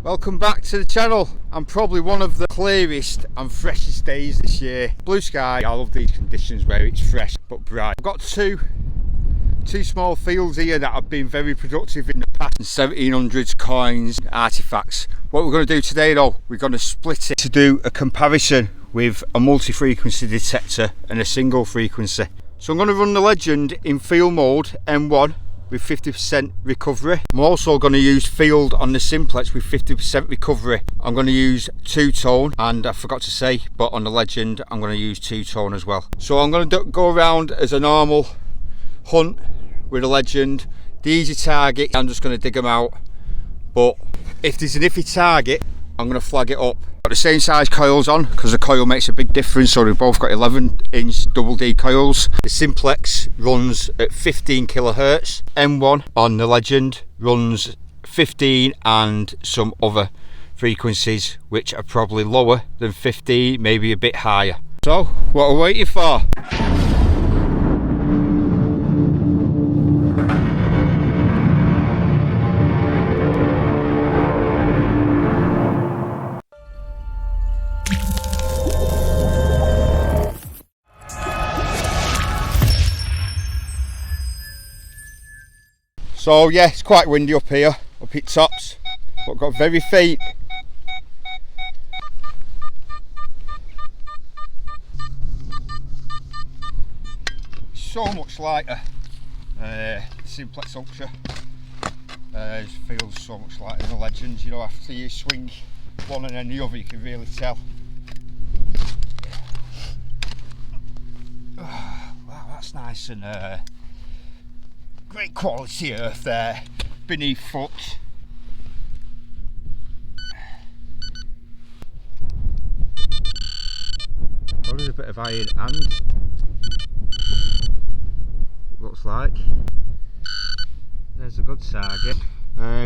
Welcome back to the channel. I'm probably one of the clearest and freshest days this year. Blue sky. I love these conditions where it's fresh but bright. I've got two small fields here that have been very productive in the past. 1700s coins, artifacts. What we're going to do today though, we're going to split it to do a comparison with a multi-frequency detector and a single frequency. So I'm going to run the Legend in field mode M1 with 50% recovery. I'm also going to use field on the Simplex with 50% recovery. I'm going to use two-tone, and I forgot to say, but on the Legend I'm going to use two-tone as well. So I'm going to go around as a normal hunt with a Legend. The easy target, I'm just going to dig them out, but if there's an iffy target, I'm going to flag it up. Got the same size coils on because the coil makes a big difference, so we've both got 11-inch double D coils. The Simplex runs at 15 kilohertz. M1 on the Legend runs 15 and some other frequencies which are probably lower than 50, maybe a bit higher. So what are we waiting for? So yeah, it's quite windy up here, up at tops, but got very faint. So much lighter, Simplex Ultra. It feels so much lighter than the Legends, you know, after you swing one and then the other you can really tell. Wow, that's nice and great quality earth there beneath foot. Probably a bit of iron and it looks like. There's a good target.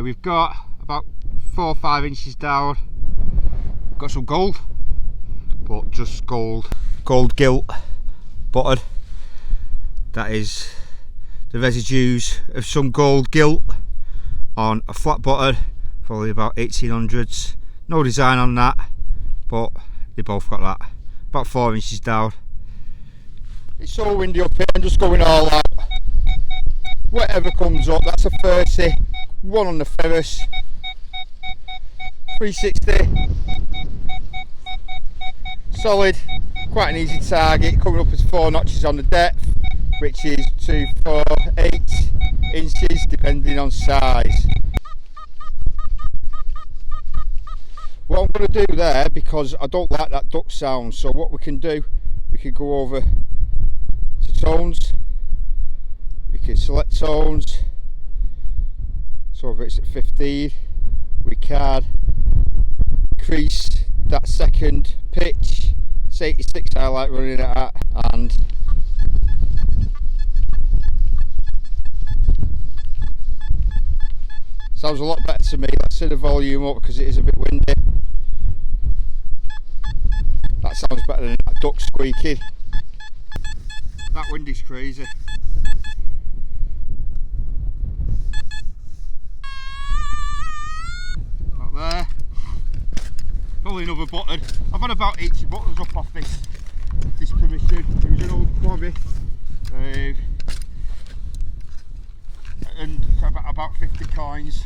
We've got about 4 or 5 inches down. Got some gold, but just gold-gilt button. That is the residues of some gold-gilt on a flat button, probably about 1800s. No design on that, but they both got that. About 4 inches down. It's so windy up here, I'm just going all out. Whatever comes up, that's a 30. One on the ferrous. 360. Solid, quite an easy target, coming up as 4 notches on the depth, which is 2, 4, 8 inches depending on size. What I'm going to do there, because I don't like that duck sound, so what we can do, we can go over to tones, we can select tones, so if it's at 15, we can increase that second pitch. It's 86 I like running it at, and sounds a lot better to me. Let's set the volume up because it is a bit windy. That sounds better than that duck squeaking. That wind is crazy. Not there. Probably another button. I've had about 80 buttons up off this permission. It was an old quarry. And about 50 coins,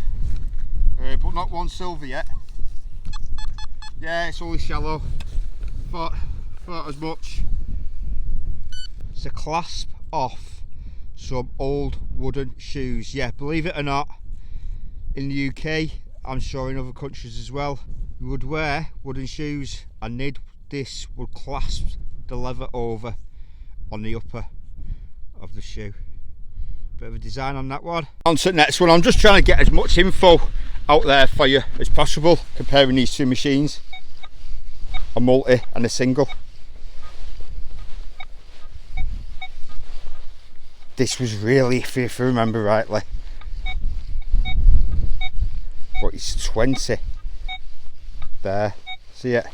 but not one silver yet. Yeah, it's only shallow. Thought as much. It's a clasp off some old wooden shoes. Yeah, believe it or not, in the UK, I'm sure in other countries as well, you would wear wooden shoes and this would clasp the leather over on the upper of the shoe. Bit of a design on that one. On to the next one. I'm just trying to get as much info out there for you as possible, comparing these two machines, a multi and a single. This was really iffy if I remember rightly, but it's 20 there, see it?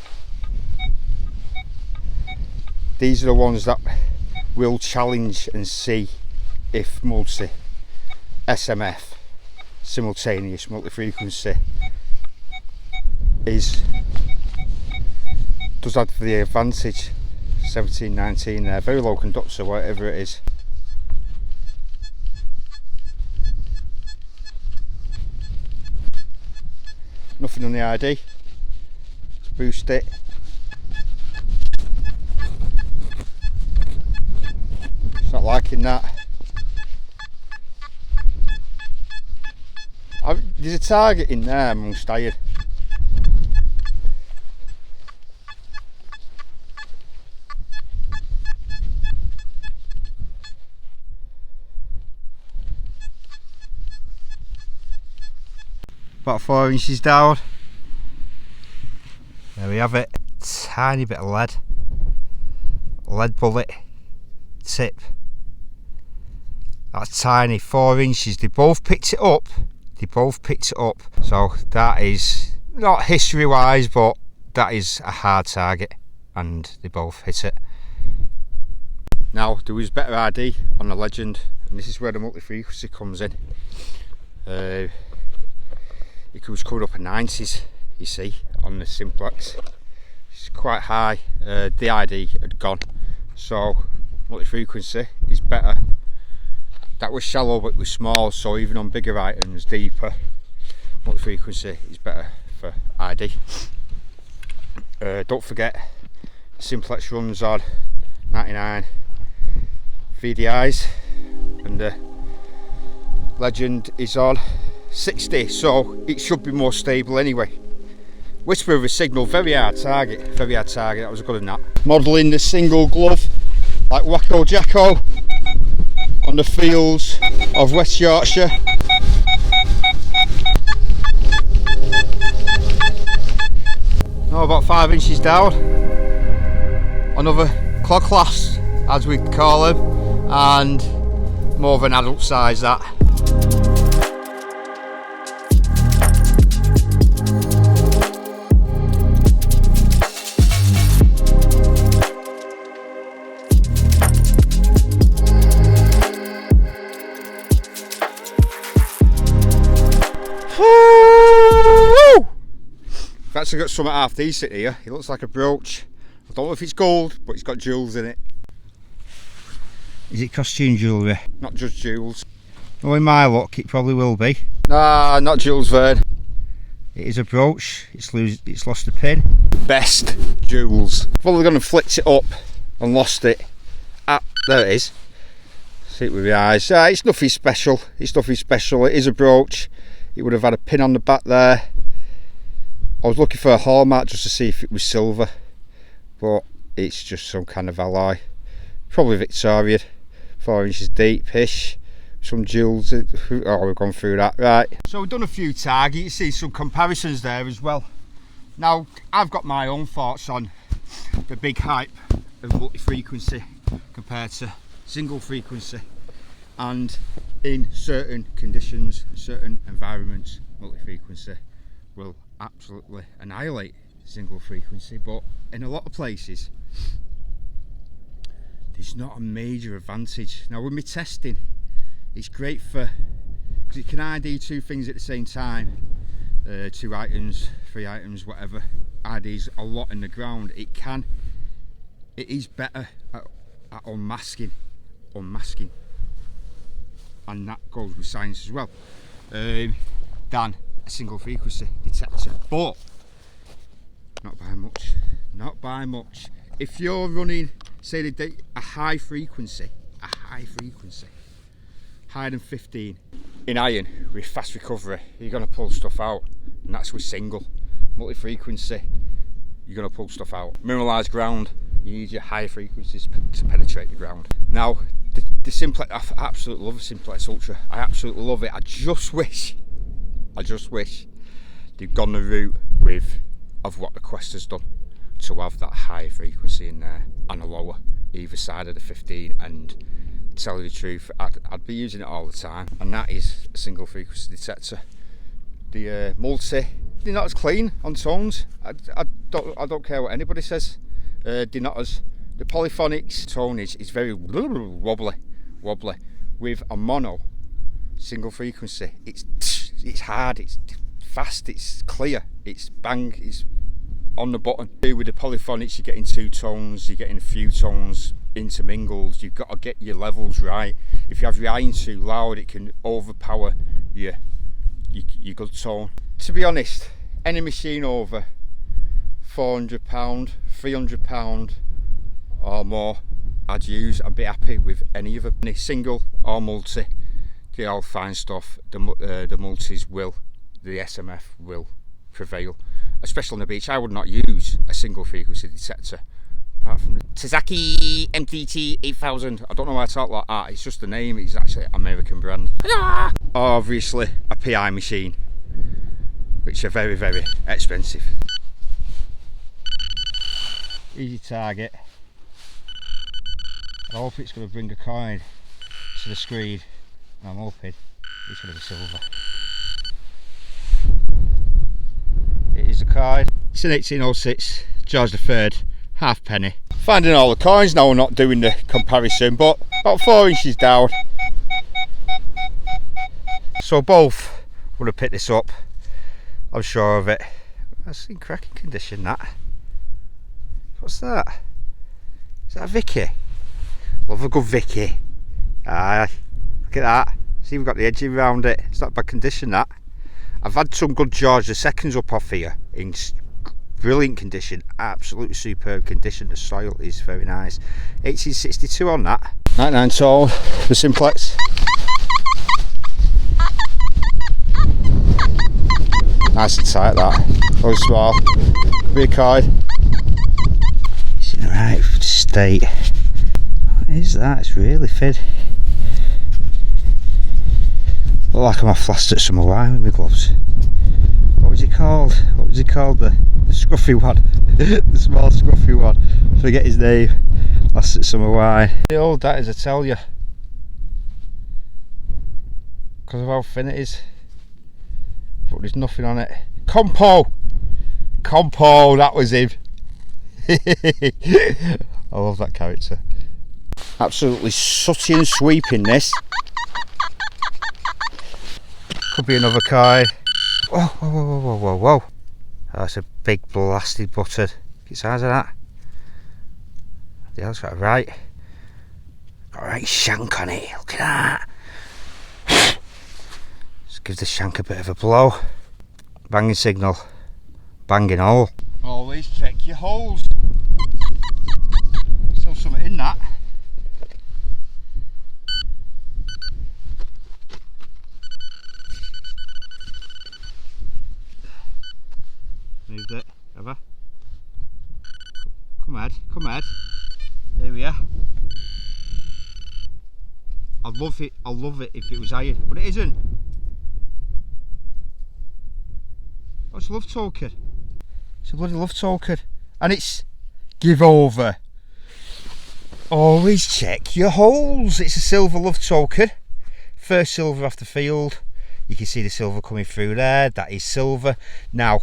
These are the ones that we'll challenge and see if multi, SMF, simultaneous multi-frequency does have the advantage. 1719 there, very low conductor, whatever it is. Nothing on the ID. Let's boost it. It's not liking that. There's a target in there amongst tired. About 4 inches down. There we have it. Tiny bit of lead bullet tip. That's tiny, 4 inches. They both picked it up. So that is not history wise, but that is a hard target, and they both hit it. Now there was better ID on the Legend, and this is where the multi-frequency comes in. It was coming up in 90s, you see, on the Simplex. It's quite high. The ID had gone, so multi-frequency is better. That was shallow, but it was small, so even on bigger items, deeper, multi-frequency is better for ID. Don't forget, Simplex runs on 99 VDIs, and the Legend is on 60, so it should be more stable anyway. Whisper of a signal, very hard target, that was good enough. Modelling the single glove like Wacko Jacko on the fields of West Yorkshire. Now about 5 inches down, another clog class as we call them, and more of an adult size that. I've actually got something half decent here. It looks like a brooch. I don't know if it's gold, but it's got jewels in it. Is it costume jewellery? Not just jewels. Oh, in my luck, it probably will be. Nah, not jewels, Vern. It is a brooch. It's lost a pin. Best jewels. I've probably gone and flicked it up and lost it. Ah, there it is. See it with your eyes. It's nothing special. It is a brooch. It would have had a pin on the back there. I was looking for a hallmark just to see if it was silver, but it's just some kind of alloy. Probably Victorian, 4 inches deep-ish. Some jewels. Oh, we've gone through that, right. So we've done a few targets. You see some comparisons there as well. Now, I've got my own thoughts on the big hype of multi-frequency compared to single frequency, and in certain conditions, certain environments, multi-frequency will absolutely annihilate single frequency, but in a lot of places there's not a major advantage. Now with me testing, it's great for, because it can ID two things at the same time, 2 items, 3 items, whatever. IDs a lot in the ground. It is better at unmasking, and that goes with science as well, than a single frequency detector, but not by much. If you're running, say, a high frequency, higher than 15 in iron with fast recovery, you're going to pull stuff out, and that's with single. Multi-frequency, you're going to pull stuff out. Mineralised ground, you need your high frequencies to penetrate the ground. Now the Simplex, I absolutely love the Simplex Ultra. I absolutely love it. I just wish they'd gone the route of what the Quest has done, to have that high frequency in there and a lower either side of the 15. And to tell you the truth, I'd be using it all the time, and that is a single frequency detector. The multi, they're not as clean on tones. I don't care what anybody says. They're not as, the polyphonics tonage is very wobbly. With a mono single frequency, it's hard, it's fast, it's clear, it's bang, it's on the button. With the polyphonics, you're getting two tones, you're getting a few tones intermingled. You've got to get your levels right. If you have your iron too loud, it can overpower your good tone. To be honest, any machine over £400, £300 or more I'd use and be happy with any of them. Any single or multi, the all fine stuff. The multis will, the SMF will prevail, especially on the beach. I would not use a single frequency detector apart from the Tazaki MTT 8000. I don't know why I talk like that, it's just the name, it's actually an American brand. Obviously a PI machine, which are very, very expensive. Easy target. I hope it's going to bring a coin to the screen. I'm hoping it's going to be silver. It is a coin. It's an 1806 George III halfpenny. Finding all the coins now, we're not doing the comparison, but about 4 inches down. So both would have picked this up, I'm sure of it. That's in cracking condition, that. What's that? Is that a Vicky? Love a good Vicky. Aye, look at that. See, we've got the edging around it. It's not bad condition, that. I've had some good George II's up off here in brilliant condition, absolutely superb condition. The soil is very nice. 1862 on that. 99 tall, the Simplex. Nice and tight, that. Very small. Rear coin. It's in the right state. What is that? It's really thin. Look like I'm flasked at summer wine with my gloves. What was he called? What was he called? The scruffy one. The small scruffy one. Forget his name. Last at summer wine. The old that is, I tell you. Because of how thin it is. But there's nothing on it. Compo! Compo, that was him. I love that character. Absolutely sooty and sweeping this. Could be another coin. Whoa, whoa, whoa, whoa, whoa, whoa. Oh, that's a big blasted button. Get the size of that. The hell's got a right. Got a right shank on it. Look at that. Just give the shank a bit of a blow. Banging signal. Banging hole. Always check your holes. Still something in that. Moved it, have I? Come ahead, come ahead. Here we are. I'd love it if it was iron, but it isn't. Oh, it's a love token. It's a bloody love token. And it's give over. Always check your holes. It's a silver love token. First silver off the field. You can see the silver coming through there. That is silver. Now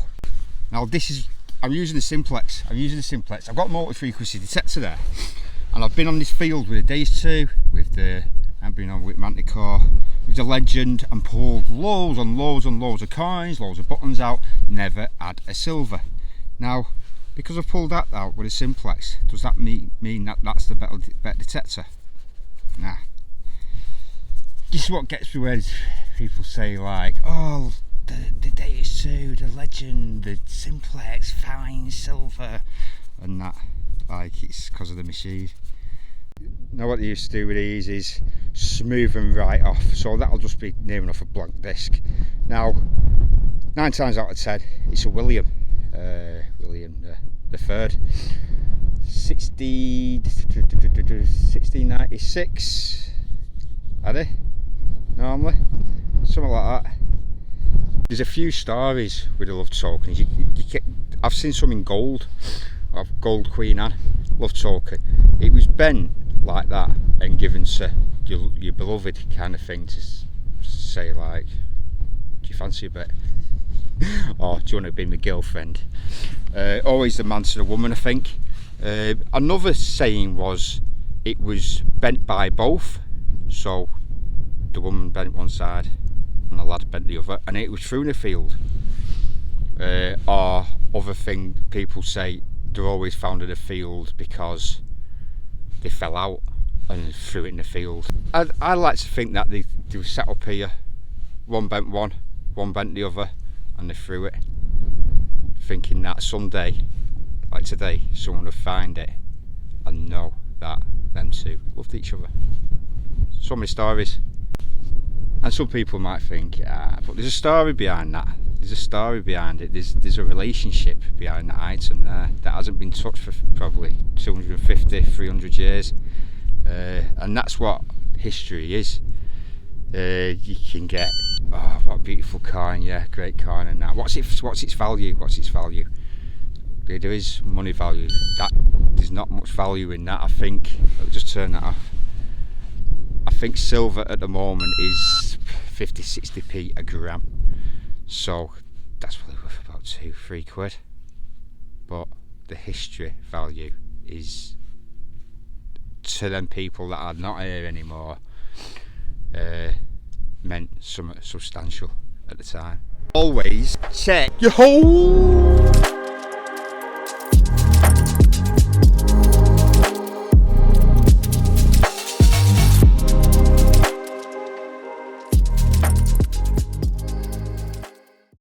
this is, I'm using the Simplex. I've got a multi-frequency detector there, and I've been on this field with the Days 2, with the, I've been on with Manticore, with the Legend, and pulled loads and loads and loads of coins, loads of buttons out, never had a silver. Now, because I've pulled that out with a Simplex, does that mean that that's the better detector? Nah. This is what gets me when people say like, oh, the Days 2, the Legend, the Simplex, fine silver, and that, like, it's because of the machine. Now what they used to do with these is smooth them right off, so that'll just be near enough a blank disc. Now 9 times out of 10 it's a William the third, 1696 are they normally, something like that. There's a few stories with the love tokens. I've seen some in gold. I've gold Queen Anne love token. It was bent like that and given to your beloved, kind of thing, to say like, do you fancy a bit? Or do you want to be my girlfriend? Always the man to the woman, I think. Another saying was it was bent by both, so the woman bent one side and the lad bent the other, and it was through the field. or other thing people say they're always found in a field because they fell out and threw it in the field. I like to think that they were set up here, one bent the other, and they threw it, thinking that someday, like today, someone would find it and know that them two loved each other. So many stories. And some people might think, but there's a story behind that. There's a story behind it. There's a relationship behind that item there that hasn't been touched for probably 250, 300 years. And that's what history is. You can get, oh, what a beautiful coin, yeah, great coin, and that. What's its value? What's its value? There is money value. There's not much value in that. I think. I'll just turn that off. I think silver at the moment is 50-60p a gram, so that's probably worth about 2-3 quid. But the history value is, to them people that are not here anymore, meant something substantial at the time. Always check your hole.